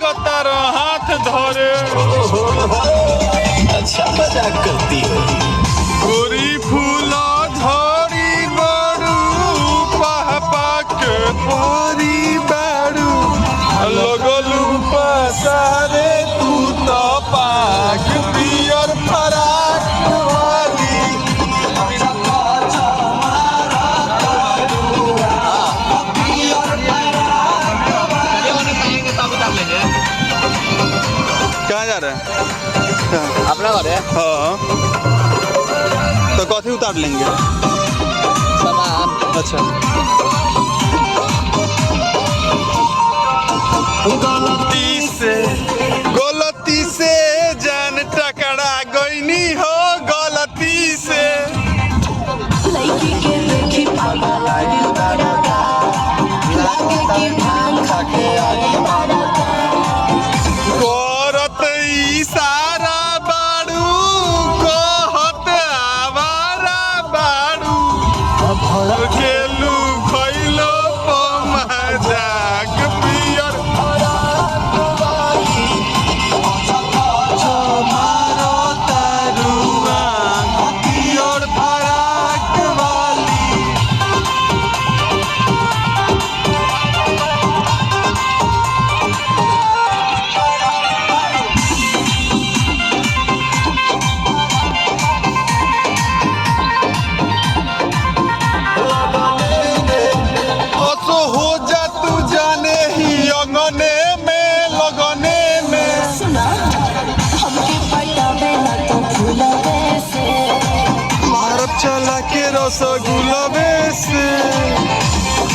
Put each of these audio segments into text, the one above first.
लागतार हाथ धरे। अच्छा मजाक करती हो। गोरी फूला धरी बड़ू पापा के परी बड़ू लगलू पसारे तू तो पाक पियर फराक वाली। कहाँ जा रहे हैं? अपना घर है। हाँ तो कथी उतार लेंगे? सामान। अच्छा गलती से जान टकरा गईनी हो गलती से। लड़की के देखी पापा लागी बड़ा का लागे की भांग खा के आगे बड़ा करत इशारा बाड़ू कहत आवारा बाड़ू गेलू खैलो मजाक पियर मारो तारुआ पियर फराक वाली। असो हो जा तू जाने ही अंगने में लगने में। सुना हमके पटावे ना तो फूलवे से भारत चला के रसगुल्लवे से।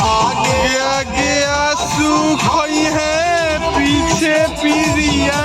आगे आगे आंसू खोई है पीछे पीरिया